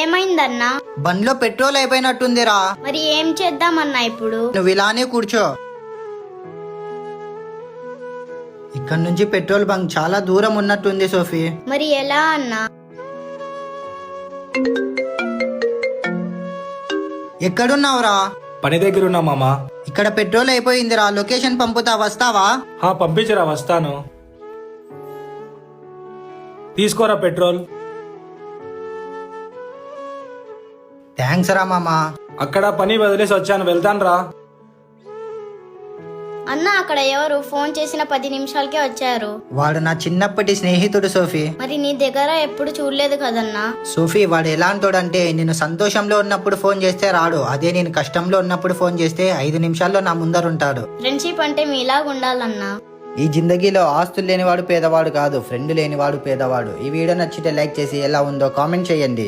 ఏమైందన్నా? బండ్లో పెట్రోల్ అయిపోయినట్టుందిరా. మరి ఏం చేద్దామన్నా ఇప్పుడు? నువ్వు ఇలానే కూర్చో. ఇక్కడ నుంచి పెట్రోల్ బంక్ చాలా దూరం ఉన్నట్టుంది సోఫీ. మరి ఎలా అన్నా? ఎక్కడున్నావురా? పని దగ్గర ఉన్నా మామా. ఇక్కడ పెట్రోల్ అయిపోయిందిరా, లొకేషన్ పంపుతా, వస్తావా? పంపించరా, వస్తాను. తీసుకోరా పెట్రోల్. థ్యాంక్స్ రా మామా. అక్కడ పని వదిలేసి వచ్చాను, వెళ్తాను రా. అన్నా అక్కడ ఎవరు ఫోన్ చేసిన 10 నిమిషాలకే వచ్చారు. వాడు నా చిన్నప్పటి స్నేహితుడు సోఫీ. మరి నీ దగ్గర ఎప్పుడు చూడలేదు కదన్నా. సోఫీ, వాడు ఎలాంటోడంటే నేను సంతోషంలో ఉన్నప్పుడు ఫోన్ చేస్తే రాడు, అదే నేను కష్టంలో ఉన్నప్పుడు ఫోన్ చేస్తే 5 నిమిషాల్లో నా ముందరుంటాడు. ఫ్రెండ్షిప్ అంటే మీలాగా ఉండాలన్నా. ఈ జిందగీలో ఆస్తులు లేనివాడు పేదవాడు కాదు, ఫ్రెండ్ లేనివాడు పేదవాడు. ఈ వీడియో నచ్చితే లైక్ చేసి ఎలా ఉందో కామెంట్ చేయండి.